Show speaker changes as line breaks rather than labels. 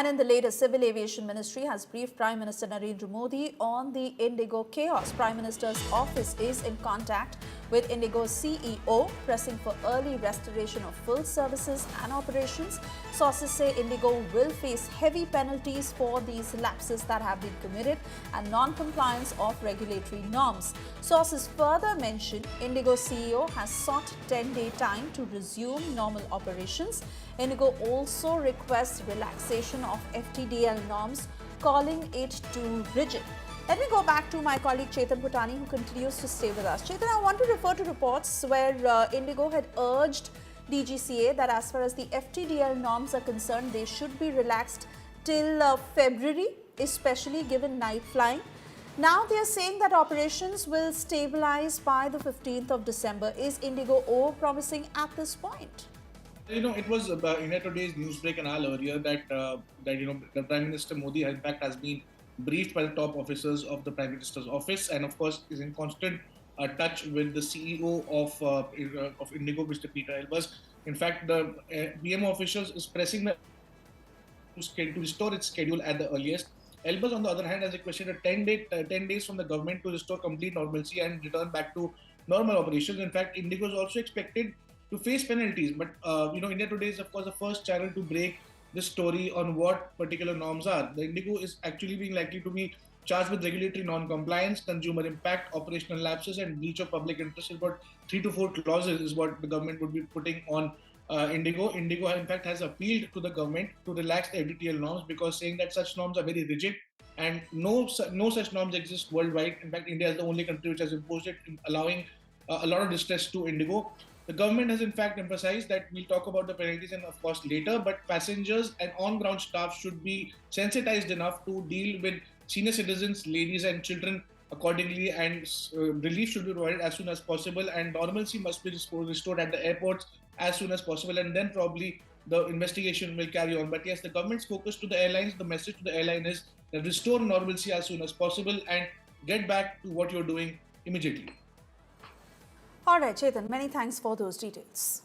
And in the latest, Civil Aviation Ministry has briefed Prime Minister Narendra Modi on the IndiGo chaos. Prime Minister's office is in contact with IndiGo CEO, pressing for early restoration of full services and operations. Sources say IndiGo will face heavy penalties for these lapses that have been committed and non-compliance of regulatory norms. Sources further mention IndiGo CEO has sought 10-day time to resume normal operations. IndiGo also requests relaxation of FTDL norms, calling it too rigid. Let me go back to my colleague Chetan Bhutani, who continues to stay with us. Chetan, I want to refer to reports where IndiGo had urged DGCA that as far as the FTDL norms are concerned, they should be relaxed till February, especially given night flying. Now they are saying that operations will stabilize by the 15th of December. Is IndiGo over-promising at this point?
It was in today's newsbreak an hour earlier that the Prime Minister Modi, in fact, has been briefed by the top officers of the Prime Minister's office, and of course is in constant touch with the CEO of IndiGo, Mr. Pieter Elbers. In fact, the PMO officials is pressing to restore its schedule at the earliest. Elbers, on the other hand, has requested a 10 days from the government to restore complete normalcy and return back to normal operations. In fact, IndiGo is also expected to face penalties. But India Today is of course the first channel to break this story on what particular norms are. The IndiGo is actually being likely to be charged with regulatory non-compliance, consumer impact, operational lapses, and breach of public interest. About 3 to 4 clauses is what the government would be putting on IndiGo. IndiGo, in fact, has appealed to the government to relax the FTDL norms because saying that such norms are very rigid and no such norms exist worldwide. In fact, India is the only country which has imposed it, allowing a lot of distress to IndiGo. The government has in fact emphasized that we'll talk about the penalties and of course later, but passengers and on-ground staff should be sensitized enough to deal with senior citizens, ladies and children accordingly, and relief should be provided as soon as possible, and normalcy must be restored at the airports as soon as possible, and then probably the investigation will carry on. But yes, the government's focus to the airlines, the message to the airline is that restore normalcy as soon as possible and get back to what you're doing immediately.
All right, Chetan, many thanks for those details.